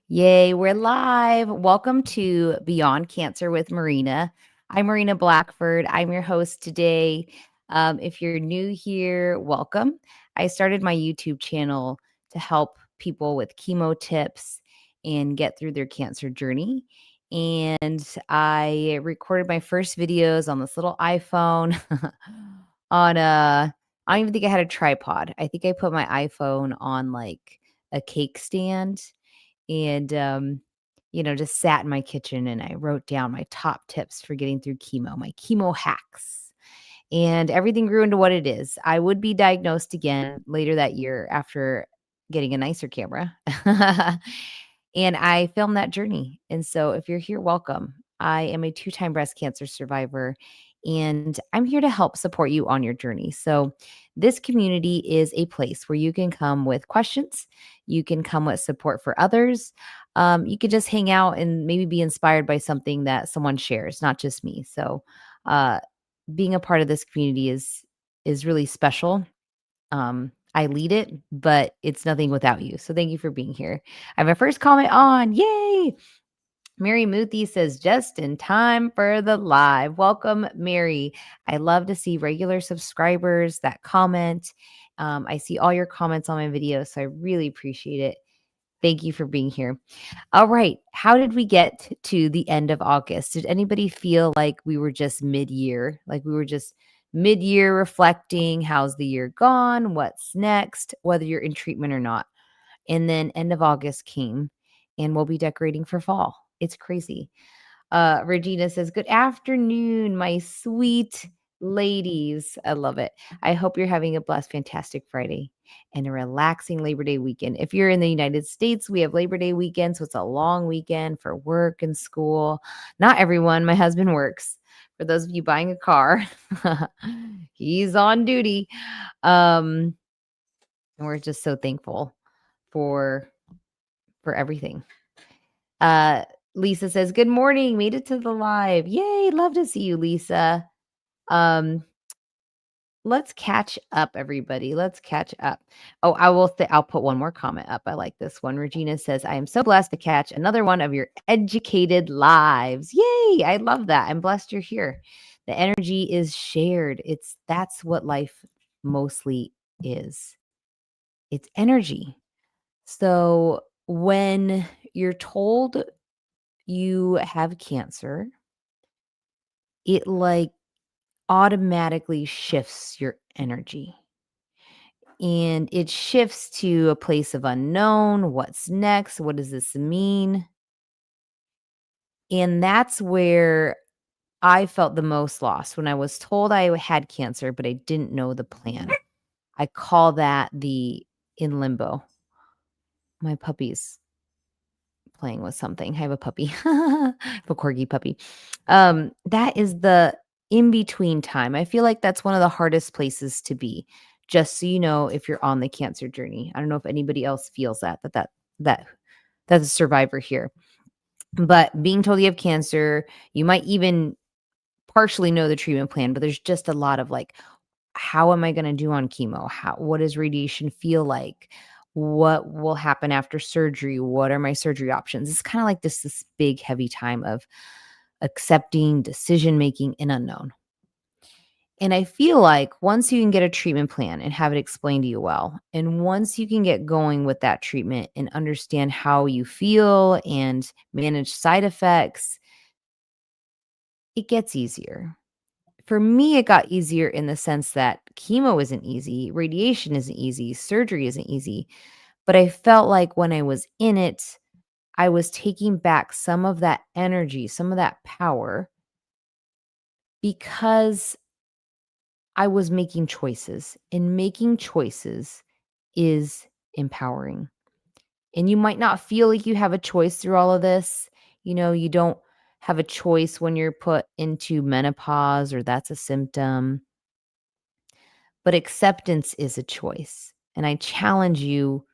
Yay, we're live. Welcome to Beyond Cancer with Marina. I'm Marina Blackford. I'm your host today. If you're new here, welcome. I started my YouTube channel to help people with chemo tips and get through their cancer journey. And I recorded my first videos on this little iPhone on I don't even think I had a tripod. I think I put my iPhone on like a cake stand and just sat in my kitchen and I wrote down my top tips for getting through chemo, my chemo hacks. And everything grew into what it is. I would be diagnosed again later that year after getting a nicer camera. And I filmed that journey. And so if you're here, welcome. I am a two-time breast cancer survivor and I'm here to help support you on your journey. So this community is a place where you can come with questions, you can come with support for others. You could just hang out and maybe be inspired by something that someone shares, not just me. So uh, being a part of this community is really special. I lead it, but it's nothing without you. So thank you for being here. I have a first comment on. Yay! Mary Muthi says, just in time for the live. Welcome, Mary. I love to see regular subscribers that comment. I see all your comments on my videos, so I really appreciate it. Thank you for being here. All right. How did we get to the end of August? Did anybody feel like we were just mid-year? Like we were just mid-year reflecting, how's the year gone? What's next? Whether you're in treatment or not. And then end of August came and we'll be decorating for fall. It's crazy. Regina says, good afternoon, my sweet ladies. I love it. I hope you're having a blessed, fantastic Friday and a relaxing Labor Day weekend. If you're in the United States, we have Labor Day weekend. So it's a long weekend for work and school. Not everyone. My husband works. For those of you buying a car, he's on duty. And we're just so thankful for everything. Lisa says, good morning. Made it to the live. Yay. Love to see you, Lisa. Let's catch up, everybody. Let's catch up. Oh, I'll put one more comment up. I like this one. Regina says, I am so blessed to catch another one of your educated lives. Yay. I love that. I'm blessed you're here. The energy is shared. That's what life mostly is. It's energy. So when you're told you have cancer, it like automatically shifts your energy. And it shifts to a place of unknown. What's next? What does this mean? And that's where I felt the most lost when I was told I had cancer, but I didn't know the plan. I call that the in limbo. My puppy's playing with something. I have a puppy, a corgi puppy. That is the in between time. I feel like that's one of the hardest places to be. Just so you know, if you're on the cancer journey, I don't know if anybody else feels that's a survivor here. But being told you have cancer, you might even partially know the treatment plan, but there's just a lot of like, how am I going to do on chemo? What does radiation feel like? What will happen after surgery? What are my surgery options? It's kind of like this big, heavy time of accepting, decision making, and unknown. And I feel like once you can get a treatment plan and have it explained to you well, and once you can get going with that treatment and understand how you feel and manage side effects, it gets easier. For me, it got easier in the sense that chemo isn't easy, radiation isn't easy, surgery isn't easy. But I felt like when I was in it, I was taking back some of that energy, some of that power because I was making choices, and making choices is empowering. And you might not feel like you have a choice through all of this. You don't have a choice when you're put into menopause or that's a symptom. But acceptance is a choice. And I challenge you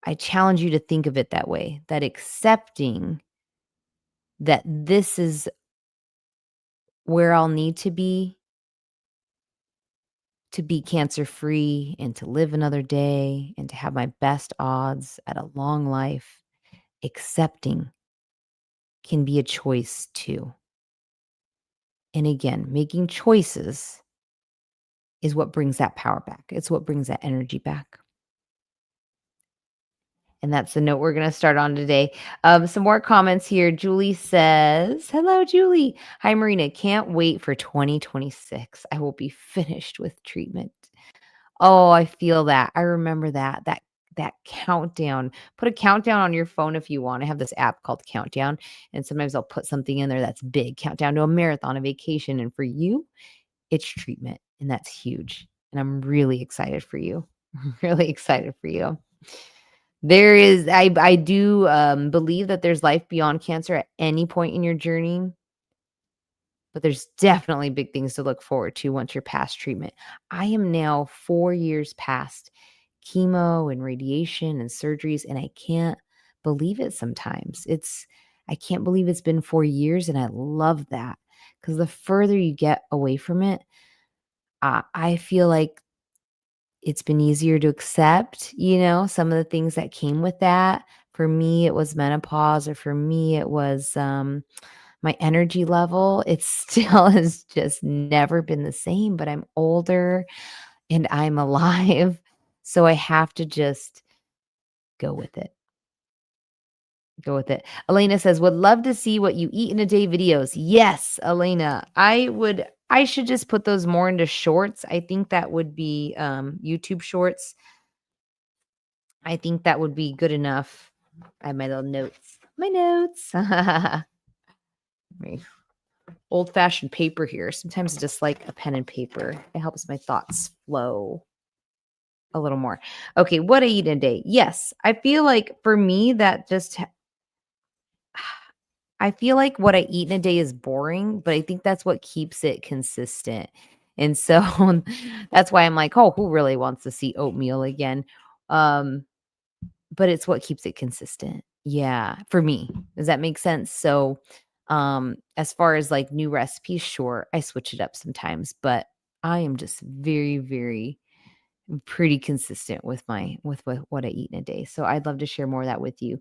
to think of it that way, that accepting that this is where I'll need to be cancer free and to live another day and to have my best odds at a long life. accepting can be a choice too. And again, making choices is what brings that power back. It's what brings that energy back. And that's the note we're going to start on today. Some more comments here. Julie says, hello, Julie. Hi, Marina. Can't wait for 2026. I will be finished with treatment. Oh, I feel that. I remember that countdown. Put a countdown on your phone if you want. I have this app called Countdown, and sometimes I'll put something in there that's big. Countdown to a marathon, a vacation, and for you, it's treatment, and that's huge. And I'm really excited for you. Really excited for you. There is I do, believe that there's life beyond cancer at any point in your journey, but there's definitely big things to look forward to once you're past treatment. I am now 4 years past chemo and radiation and surgeries, and I can't believe it sometimes. I can't believe it's been 4 years, and I love that because the further you get away from it, I feel like it's been easier to accept, some of the things that came with that. For me, it was menopause, or for me, it was my energy level. It still has just never been the same, but I'm older and I'm alive. So I have to just go with it. Go with it. Elena says, would love to see what you eat in a day videos. Yes, Elena, I should just put those more into shorts. I think that would be YouTube shorts. I think that would be good enough. I have my little notes. My notes. My old-fashioned paper here. Sometimes I just like a pen and paper. It helps my thoughts flow a little more. Okay, what I eat in a day. Yes, I feel like for me that just I feel like what I eat in a day is boring, but I think that's what keeps it consistent. And so that's why I'm like, "Oh, who really wants to see oatmeal again?" Um But it's what keeps it consistent. Yeah, for me. Does that make sense? So, as far as, like, new recipes, sure, I switch it up sometimes, but I am just very, very pretty consistent with what I eat in a day. So I'd love to share more of that with you.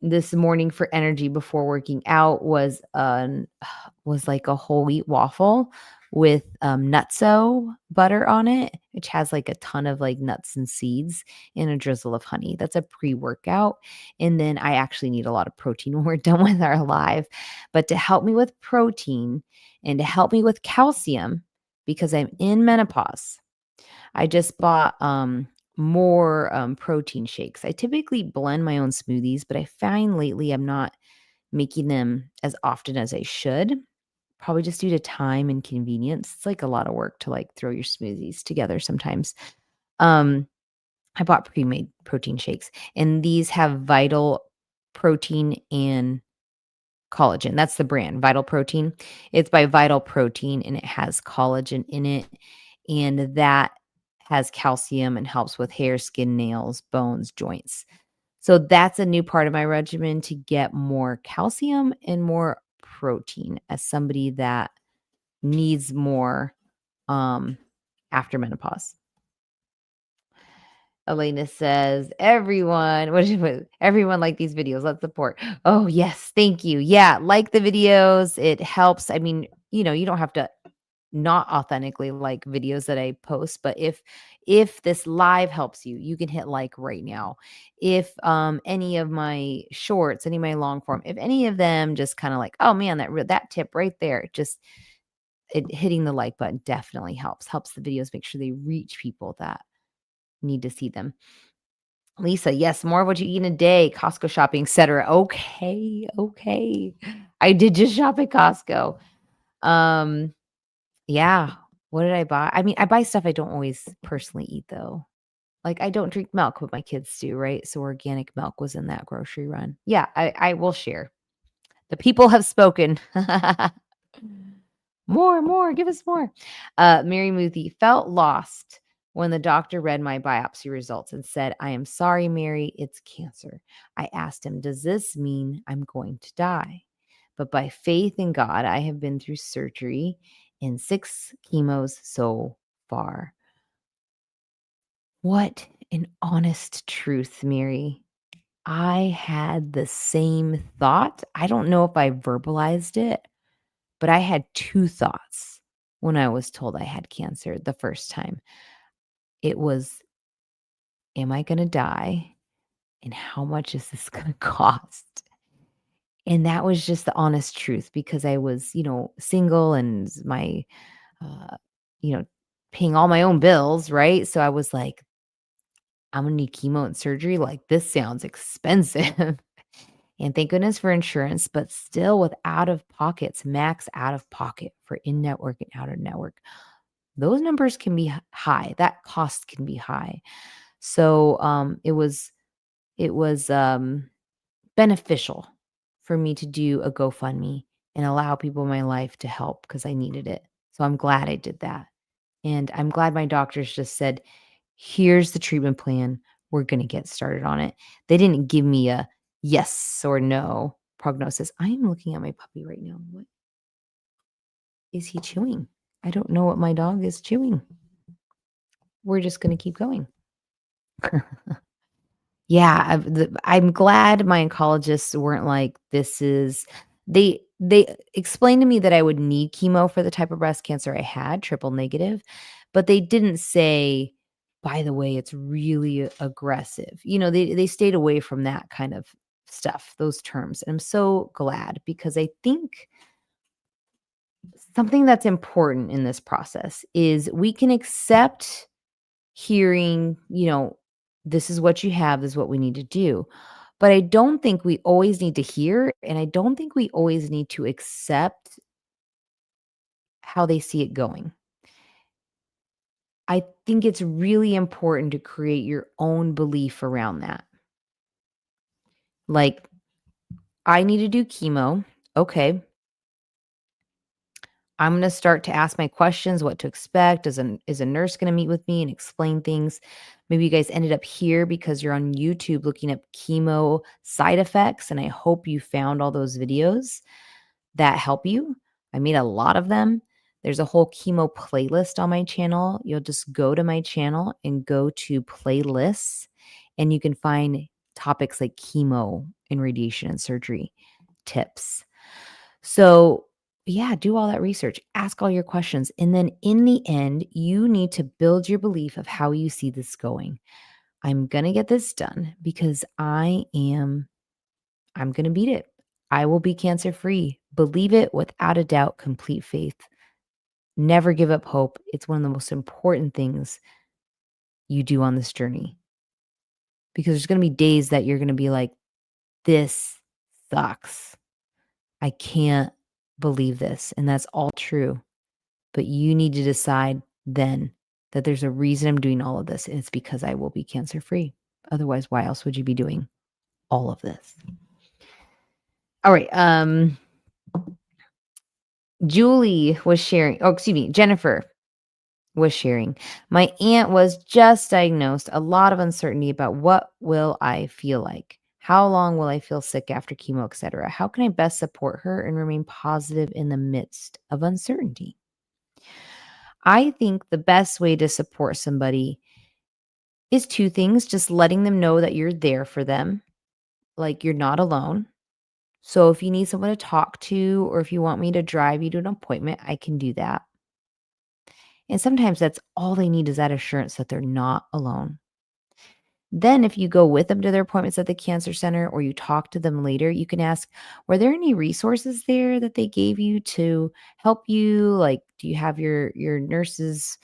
This morning for energy before working out was like a whole wheat waffle with nutso butter on it, which has like a ton of like nuts and seeds and a drizzle of honey. That's a pre-workout. And then I actually need a lot of protein when we're done with our live. But to help me with protein and to help me with calcium, because I'm in menopause, I just bought more protein shakes. I typically blend my own smoothies, but I find lately I'm not making them as often as I should. Probably just due to time and convenience. It's like a lot of work to like throw your smoothies together sometimes. Um, I bought pre-made protein shakes, and these have Vital Protein and collagen. That's the brand, Vital Protein. It's by Vital Protein, and it has collagen in it, and that has calcium and helps with hair, skin, nails, bones, joints. So that's a new part of my regimen to get more calcium and more protein as somebody that needs more um after menopause. Elena says, everyone, everyone like these videos. Let's support. Oh, yes. Thank you. Yeah. Like the videos. It helps. I mean, you don't have to not authentically like videos that I post, but if this live helps you, you can hit like right now. If any of my shorts, any of my long form, if any of them just kind of like, oh man, that tip right there, just hitting the like button definitely helps the videos make sure they reach people that need to see them. Lisa, yes, more of what you eat in a day, Costco shopping, etc. Okay, okay. I did just shop at Costco. Um, yeah. What did I buy? I mean, I buy stuff I don't always personally eat though. Like I don't drink milk, but my kids do, right? So organic milk was in that grocery run. Yeah, I will share. The people have spoken. More, give us more. Mary Muthi felt lost when the doctor read my biopsy results and said, I am sorry, Mary, it's cancer. I asked him, does this mean I'm going to die? But by faith in God, I have been through surgery and 6 chemos so far. What an honest truth, Mary. I had the same thought. I don't know if I verbalized it, but I had 2 thoughts when I was told I had cancer the first time. It was, "Am I gonna die? And how much is this gonna cost?" And that was just the honest truth because I was, single and my, uh, you know, paying all my own bills, right? So I was like, "I'm gonna need chemo and surgery, like, this sounds expensive." And thank goodness for insurance, but still with out of pockets, max out of pocket for in-network and out of network. Those numbers can be high. That cost can be high. So, it was beneficial for me to do a GoFundMe and allow people in my life to help because I needed it. So I'm glad I did that. And I'm glad my doctors just said, "Here's the treatment plan. We're going to get started on it." They didn't give me a yes or no prognosis. I am looking at my puppy right now. What is he chewing? I don't know what my dog is chewing. We're just going to keep going. Yeah, I'm glad my oncologists weren't like, "This is." They explained to me that I would need chemo for the type of breast cancer I had, triple negative, but they didn't say, "By the way, it's really aggressive." They stayed away from that kind of stuff, those terms, and I'm so glad because I think something that's important in this process is we can accept hearing, "This is what you have, this is what we need to do." But I don't think we always need to hear, and I don't think we always need to accept how they see it going. I think it's really important to create your own belief around that. Like, I need to do chemo. Okay. I'm going to start to ask my questions, what to expect. Is a nurse going to meet with me and explain things? Maybe you guys ended up here because you're on YouTube looking up chemo side effects, and I hope you found all those videos that help you. I made a lot of them. There's a whole chemo playlist on my channel. You'll just go to my channel and go to playlists, and you can find topics like chemo and radiation and surgery tips. So, yeah, do all that research, ask all your questions. And then in the end, you need to build your belief of how you see this going. I'm going to get this done because I'm going to beat it. I will be cancer free. Believe it without a doubt, complete faith. Never give up hope. It's one of the most important things you do on this journey because there's going to be days that you're going to be like, "This sucks. I can't believe this." And that's all true. But you need to decide then that there's a reason I'm doing all of this. And it's because I will be cancer free. Otherwise, why else would you be doing all of this? All right. Julie was sharing, oh, excuse me, Jennifer was sharing. "My aunt was just diagnosed. A lot of uncertainty about what will I feel like? How long will I feel sick after chemo, etc. How can I best support her and remain positive in the midst of uncertainty?" I think the best way to support somebody is 2 things, just letting them know that you're there for them, like you're not alone. So if you need someone to talk to or if you want me to drive you to an appointment, I can do that. And sometimes that's all they need is that assurance that they're not alone. Then if you go with them to their appointments at the cancer center or you talk to them later, you can ask, "Were there any resources there that they gave you to help you? Like, do you have your nurse's,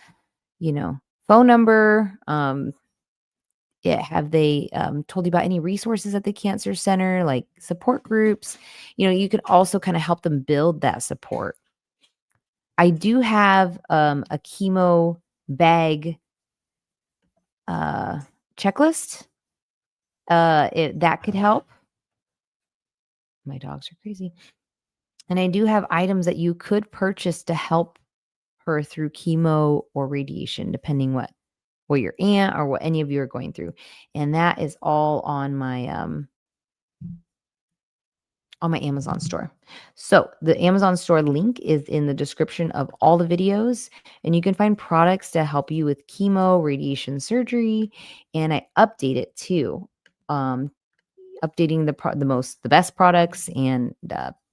you know, phone number? Yeah, have they told you about any resources at the cancer center, like support groups?" You can also kind of help them build that support. I do have a chemo bag uh, checklist. That could help. My dogs are crazy. And I do have items that you could purchase to help her through chemo or radiation, depending what your aunt or what any of you are going through. And that is all on my Amazon store. So the Amazon store link is in the description of all the videos, and you can find products to help you with chemo, radiation surgery, and I update it too. Um, updating the best products and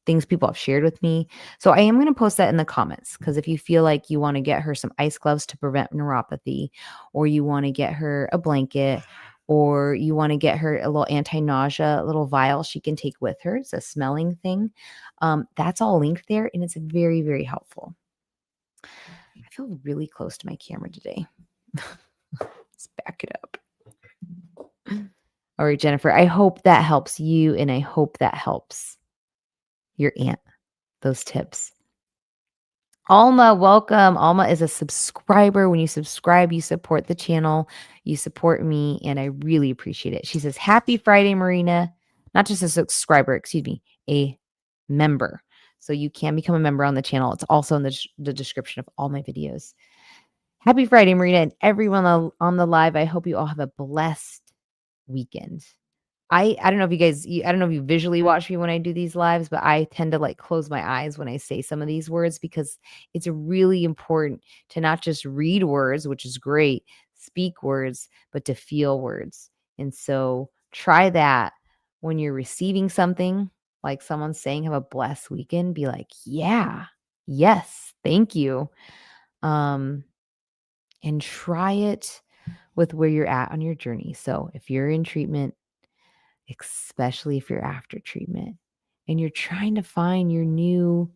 things people have shared with me. So I am going to post that in the comments, because if you feel like you want to get her some ice gloves to prevent neuropathy, or you want to get her a blanket, or you want to get her a little anti-nausea little vial she can take with her, it's a smelling thing. That's all linked there, and it's very, very helpful. I feel really close to my camera today. Let's back it up. All right, Jennifer, I hope that helps you, and I hope that helps your aunt, those tips. Alma, welcome. Alma is a subscriber. When you subscribe, you support the channel, you support me, and I really appreciate it. She says, Happy Friday, Marina. Not just a subscriber, excuse me, a member. So you can become a member on the channel. It's also in the description of all my videos. Happy Friday, Marina, and everyone on the live. I hope you all have a blessed weekend. I don't know if you guys, I don't know if you visually watch me when I do these lives, but I tend to like close my eyes when I say some of these words, because it's really important to not just read words, which is great, speak words, but to feel words. And so try that when you're receiving something, like someone saying, have a blessed weekend, be like, yeah, yes, thank you. And try it with where you're at on your journey. So if you're in treatment, especially if you're after treatment and you're trying to find your new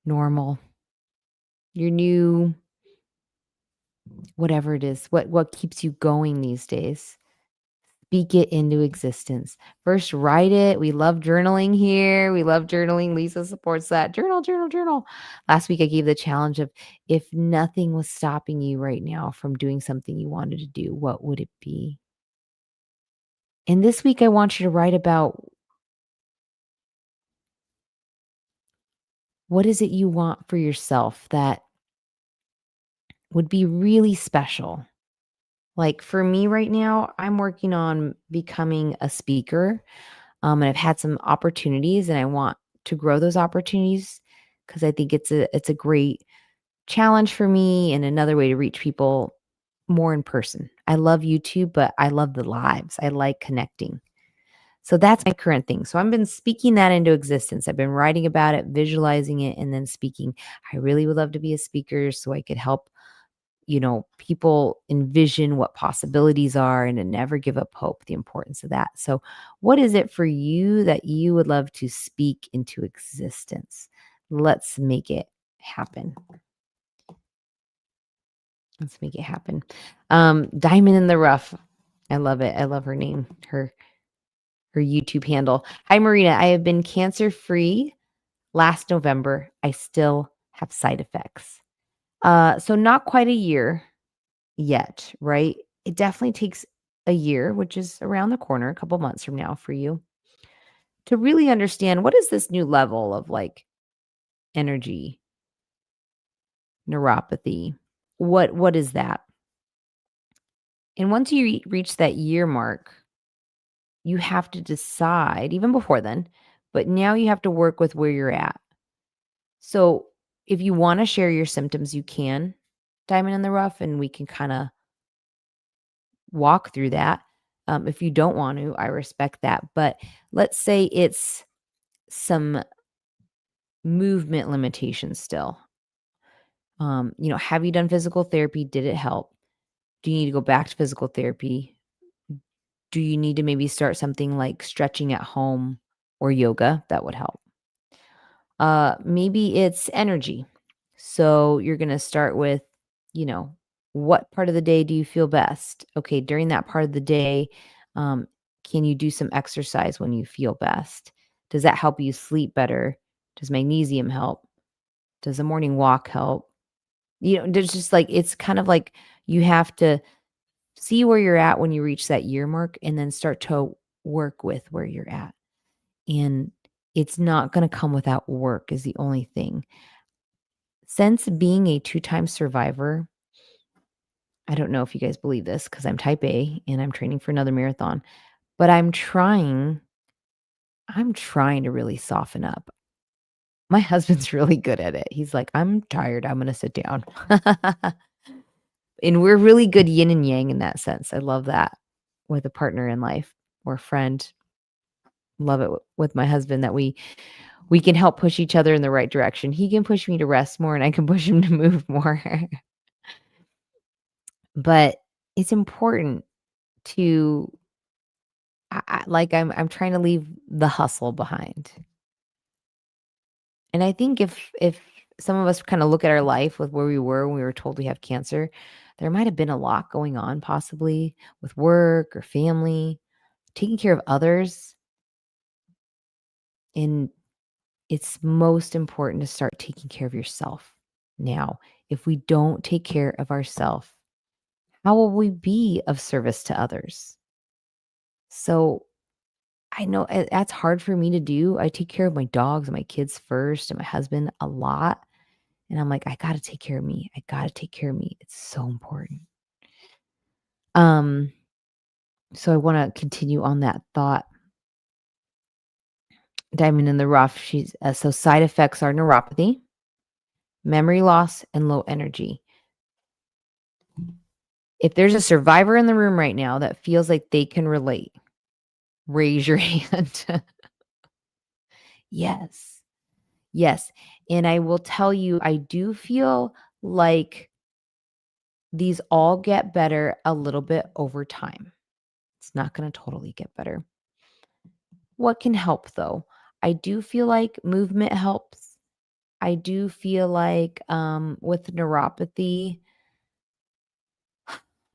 normal, your new whatever it is, what keeps you going these days, speak it into existence. First, write it. We love journaling here. We love journaling. Lisa supports that. Journal, journal, journal. Last week, I gave the challenge of, if nothing was stopping you right now from doing something you wanted to do, what would it be? And this week, I want you to write about, what is it you want for yourself that would be really special? Like for me right now, I'm working on becoming a speaker. And I've had some opportunities, and I want to grow those opportunities, because I think it's a great challenge for me and another way to reach people more in person. I love YouTube, but I love the lives. I like connecting. So that's my current thing. So I've been speaking that into existence. I've been writing about it, visualizing it, and then speaking. I really would love to be a speaker so I could help, people envision what possibilities are and to never give up hope, the importance of that. So what is it for you that you would love to speak into existence? Let's make it happen. Let's make it happen. Diamond in the Rough. I love it. I love her name, her YouTube handle. Hi, Marina. I have been cancer-free last November. I still have side effects. So not quite a year yet, right? It definitely takes a year, which is around the corner, a couple months from now for you, to really understand, what is this new level of like energy, neuropathy? What is that? And once you reach that year mark, you have to decide, even before then, but now you have to work with where you're at. So if you want to share your symptoms, you can, Diamond in the Rough, and we can kind of walk through that. If you don't want to, I respect that. But let's say it's some movement limitations still. Have you done physical therapy? Did it help? Do you need to go back to physical therapy? Do you need to maybe start something like stretching at home or yoga? That would help. Maybe it's energy. So you're going to start with, what part of the day do you feel best? Okay, during that part of the day, um, can you do some exercise when you feel best? Does that help you sleep better? Does magnesium help? Does a morning walk help? There's just like, it's kind of like you have to see where you're at when you reach that year mark, and then start to work with where you're at. And it's not going to come without work, is the only thing. Since being a 2-time survivor, I don't know if you guys believe this, because I'm type A and I'm training for another marathon, but I'm trying to really soften up. My husband's really good at it. He's like, I'm tired. I'm going to sit down. And we're really good yin and yang in that sense. I love that with a partner in life. or friend. Love it with my husband that we can help push each other in the right direction. He can push me to rest more and I can push him to move more. But it's important to I'm trying to leave the hustle behind. And I think if some of us kind of look at our life with where we were when we were told we have cancer, there might have been a lot going on possibly with work or family, taking care of others. And it's most important to start taking care of yourself now. If we don't take care of ourselves, how will we be of service to others? So I know that's hard for me to do. I take care of my dogs and my kids first and my husband a lot. And I'm like, I got to take care of me. I got to take care of me. It's so important. Um, so I want to continue on that thought. Diamond in the rough. So side effects are neuropathy, memory loss, and low energy. If there's a survivor in the room right now that feels like they can relate, raise your hand. Yes. Yes. And I will tell you, I do feel like these all get better a little bit over time. It's not going to totally get better. What can help though? I do feel like movement helps. I do feel like with neuropathy,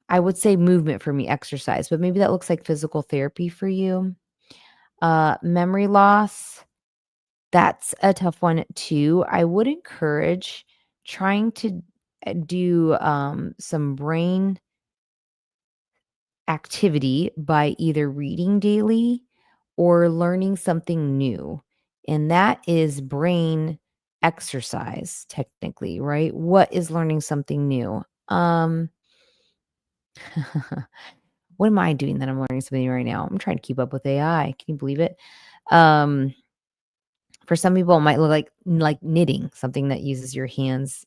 I would say movement for me, exercise, but maybe that looks like physical therapy for you. Memory loss, that's a tough one too. I would encourage trying to do some brain activity by either reading daily or learning something new. And that is brain exercise, technically, right? What is learning something new? What am I doing that I'm learning something new right now? I'm trying to keep up with AI. Can you believe it? Um, for some people, it might look like knitting, something that uses your hands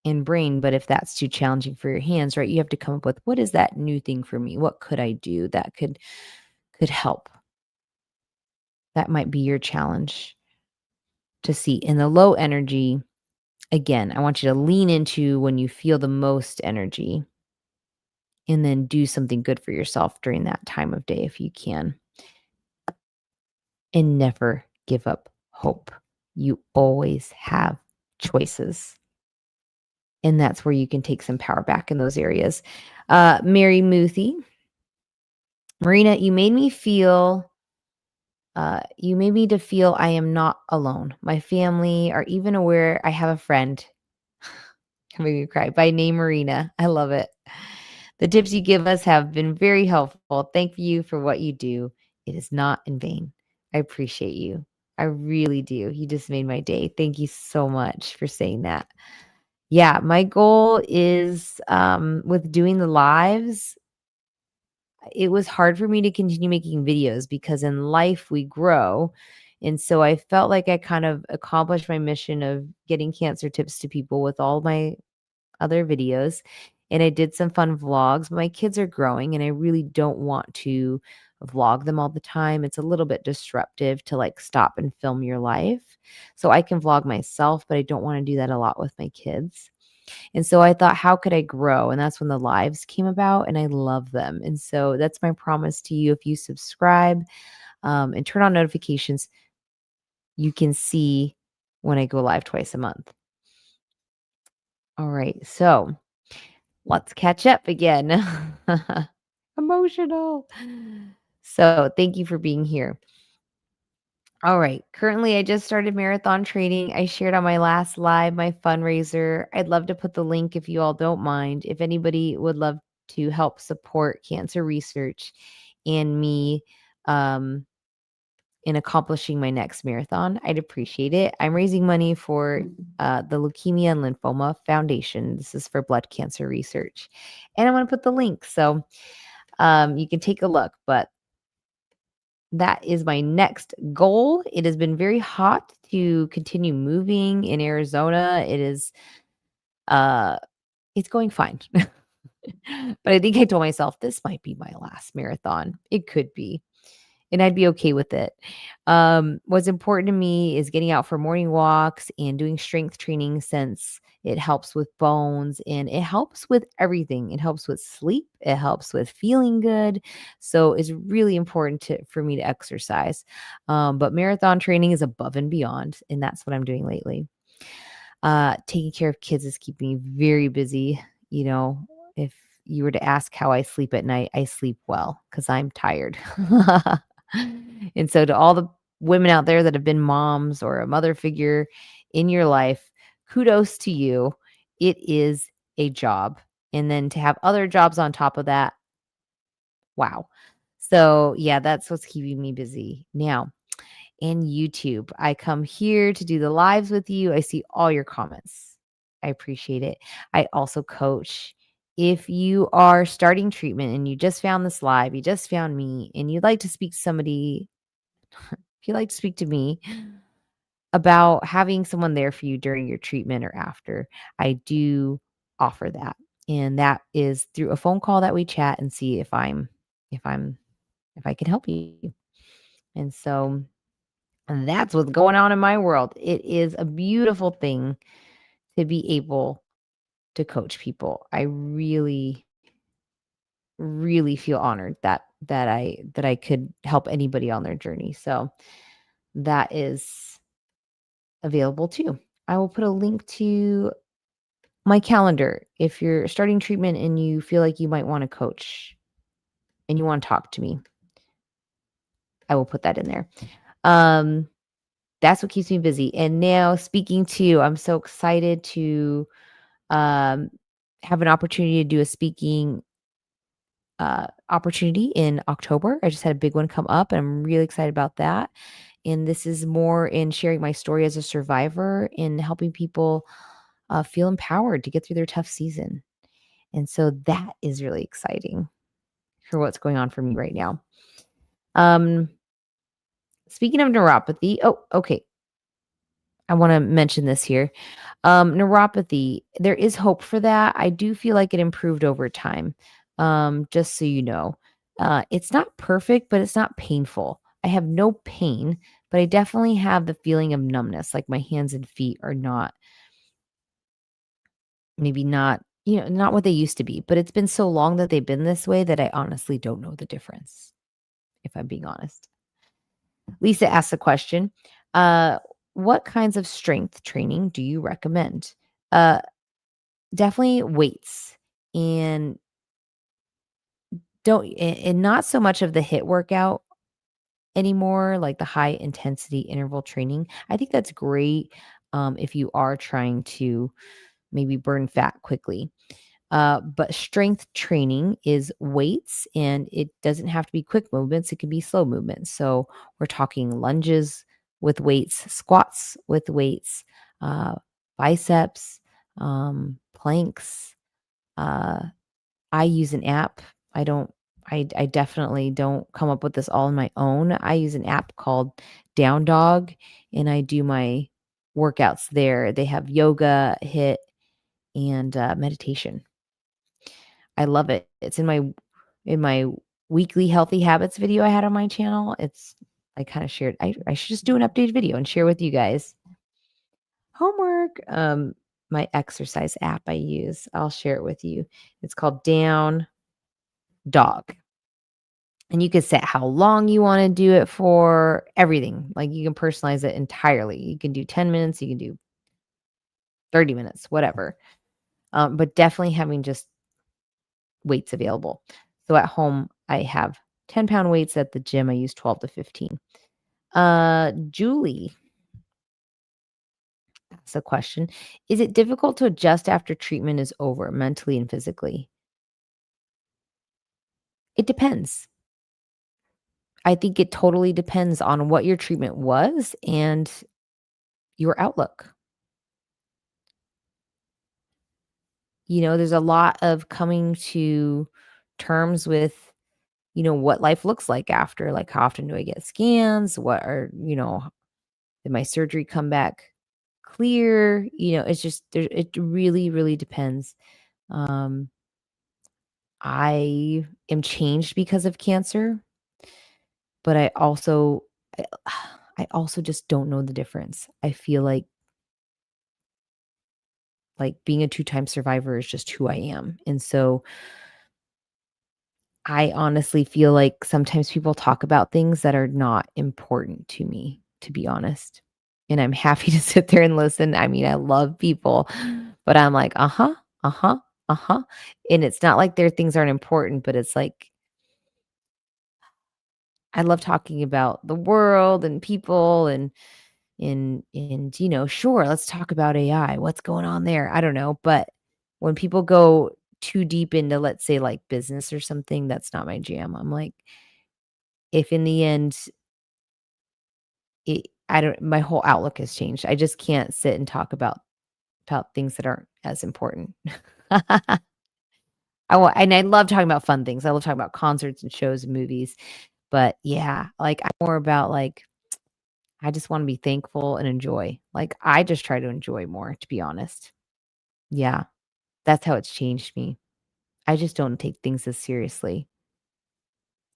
and brain. But if that's too challenging for your hands, right, you have to come up with what is that new thing for me? What could I do that could help? That might be your challenge to see. In the low energy, again, I want you to lean into when you feel the most energy and then do something good for yourself during that time of day if you can. And never give up hope. You always have choices. And that's where you can take some power back in those areas. Mary Muthi, Marina, you made me to feel I am not alone. My family are even aware I have a friend. Made me cry. By name Marina. I love it. The tips you give us have been very helpful. Thank you for what you do. It is not in vain. I appreciate you. I really do. You just made my day. Thank you so much for saying that. Yeah, my goal is with doing the lives, it was hard for me to continue making videos because in life we grow. And so I felt like I kind of accomplished my mission of getting cancer tips to people with all my other videos. And I did some fun vlogs. My kids are growing and I really don't want to vlog them all the time. It's a little bit disruptive to like stop and film your life. So I can vlog myself, but I don't want to do that a lot with my kids. And so I thought, how could I grow? And that's when the lives came about and I love them. And so that's my promise to you. If you subscribe and turn on notifications, you can see when I go live twice a month. All right. So let's catch up again. Emotional. So thank you for being here. All right. Currently, I just started marathon training. I shared on my last live my fundraiser. I'd love to put the link if you all don't mind. If anybody would love to help support cancer research and me in accomplishing my next marathon, I'd appreciate it. I'm raising money for the Leukemia and Lymphoma Foundation. This is for blood cancer research. And I want to put the link so you can take a look. But that is my next goal. It has been very hot to continue moving in Arizona. It's going fine. But I think I told myself, "This might be my last marathon." It could be, and I'd be okay with it. What's important to me is getting out for morning walks and doing strength training since it helps with bones and it helps with everything. It helps with sleep, it helps with feeling good. So it's really important for me to exercise. But marathon training is above and beyond, and that's what I'm doing lately. Taking care of kids is keeping me very busy. You know, if you were to ask how I sleep at night, I sleep well because I'm tired. And so, to all the women out there that have been moms or a mother figure in your life, kudos to you. It is a job. And then to have other jobs on top of that, wow. So, yeah, that's what's keeping me busy. Now, and YouTube. I come here to do the lives with you. I see all your comments. I appreciate it. I also coach. If you are starting treatment and you just found this live, you just found me, and you'd like to speak to somebody, if you'd like to speak to me about having someone there for you during your treatment or after, I do offer that. And that is through a phone call that we chat and see if I'm if I can help you. And so and that's what's going on in my world. It is a beautiful thing to be able to coach people. I really, really feel honored that I could help anybody on their journey. So that is available too. I will put a link to my calendar if you're starting treatment and you feel like you might want to coach and you want to talk to me. I will put that in there. Um, that's what keeps me busy. And now speaking to, I'm so excited to um, have an opportunity to do a speaking opportunity in October. I just had a big one come up, and I'm really excited about that. And this is more in sharing my story as a survivor and helping people feel empowered to get through their tough season. And so that is really exciting for what's going on for me right now. Um, Speaking of neuropathy, oh, okay. I want to mention this here. Neuropathy, there is hope for that. I do feel like it improved over time. Just so you know, it's not perfect, but it's not painful. I have no pain, but I definitely have the feeling of numbness, like my hands and feet are not, maybe not, not what they used to be. But it's been so long that they've been this way that I honestly don't know the difference, if I'm being honest. Lisa asks a question. Uh, what kinds of strength training do you recommend? Uh, Definitely weights and don't and not so much of the hit workout anymore, like the high intensity interval training. I think that's great if you are trying to maybe burn fat quickly. But strength training is weights and it doesn't have to be quick movements, it can be slow movements. So we're talking lunges with weights, squats with weights, uh, biceps, planks. Uh, I use an app. I don't I definitely don't come up with this all on my own. I use an app called Down Dog and I do my workouts there. They have yoga, hit, and meditation. I love it. It's in my weekly healthy habits video I had on my channel. It's I kind of shared. I should just do an updated video and share with you guys. Homework. My exercise app I use. I'll share it with you. It's called Down Dog. And you can set how long you want to do it for, everything. Like you can personalize it entirely. You can do 10 minutes, you can do 30 minutes, whatever. But definitely having just weights available. So at home, I have 10-pound weights. At the gym, I use 12 to 15. Julie asks a question. Is it difficult to adjust after treatment is over, mentally and physically? It depends. I think it totally depends on what your treatment was and your outlook. There's a lot of coming to terms with, what life looks like after. Like, how often do I get scans? Did my surgery come back clear? It's just, it really, really depends. Um, I am changed because of cancer, but I I also just don't know the difference. I feel like being a two-time survivor is just who I am, and so I honestly feel like sometimes people talk about things that are not important to me, to be honest, and I'm happy to sit there and listen. I mean, I love people, but I'm like, "Uh-huh, uh-huh, uh-huh," and it's not like their things aren't important, but it's like I love talking about the world and people and sure, let's talk about AI. What's going on there? I don't know, but when people go too deep into, let's say, like business or something, that's not my jam. I'm like, if in the end, I don't, my whole outlook has changed. I just can't sit and talk about things that aren't as important. And I love talking about fun things. I love talking about concerts and shows and movies. But yeah, like I'm more about like I just want to be thankful and enjoy. Like I just try to enjoy more, to be honest. Yeah. That's how it's changed me. I just don't take things as seriously.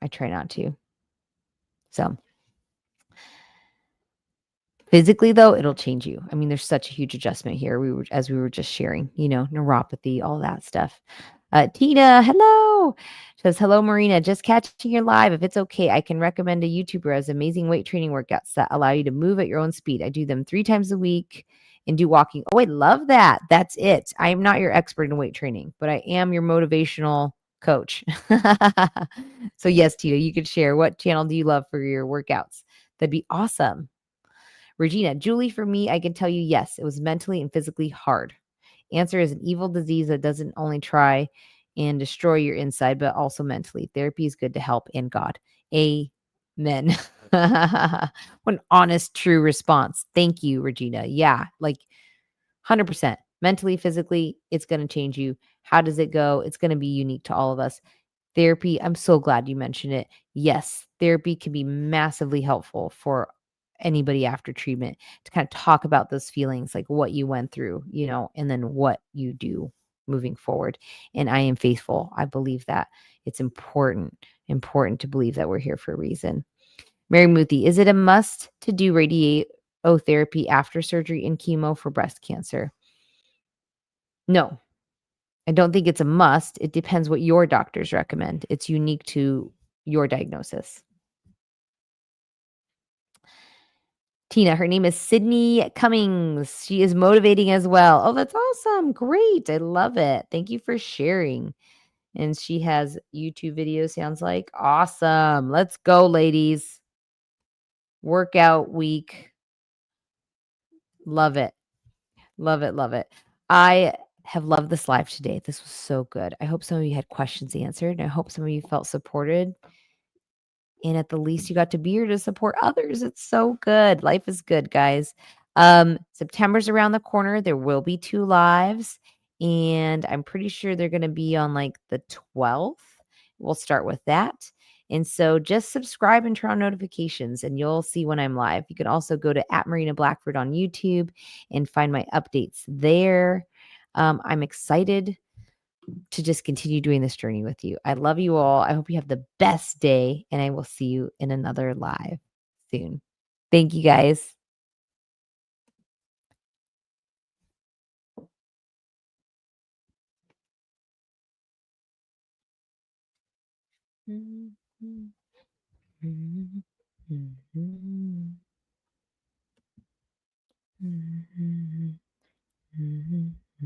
I try not to. So, physically though, it'll change you. I mean, there's such a huge adjustment here. We were just sharing, neuropathy, all that stuff. Tina, hello. Says, hello, Marina. Just catching your live. If it's okay, I can recommend a YouTuber who has amazing weight training workouts that allow you to move at your own speed. I do them 3 times a week and do walking. Oh, I love that. That's it. I am not your expert in weight training, but I am your motivational coach. So, yes, Tina, you could share what channel do you love for your workouts? That'd be awesome. Regina, Julie, for me, I can tell you, yes, it was mentally and physically hard. Cancer is an evil disease that doesn't only try and destroy your inside, but also mentally. Therapy is good to help and God. Amen. What an honest, true response. Thank you, Regina. Yeah, like 100%. Mentally, physically, it's going to change you. How does it go? It's going to be unique to all of us. Therapy, I'm so glad you mentioned it. Yes, therapy can be massively helpful for anybody after treatment to kind of talk about those feelings, like what you went through, and then what you do moving forward. And I am faithful. I believe that it's important to believe that we're here for a reason. Mary Muthi, is it a must to do radiotherapy after surgery and chemo for breast cancer? No, I don't think it's a must. It depends what your doctors recommend. It's unique to your diagnosis. Tina, her name is Sydney Cummings. She is motivating as well. Oh, that's awesome. Great. I love it. Thank you for sharing. And she has YouTube videos, sounds like. Awesome. Let's go, ladies. Workout week. Love it. Love it. Love it. I have loved this live today. This was so good. I hope some of you had questions answered. And I hope some of you felt supported. And at the least, you got to be here to support others. It's so good. Life is good, guys. September's around the corner. There will be 2 lives, and I'm pretty sure they're going to be on like the 12th. We'll start with that. And so just subscribe and turn on notifications and you'll see when I'm live. You can also go to @Marina Blackford on YouTube and find my updates there. I'm excited to just continue doing this journey with you. I love you all. I hope you have the best day, and I will see you in another live soon. Thank you guys.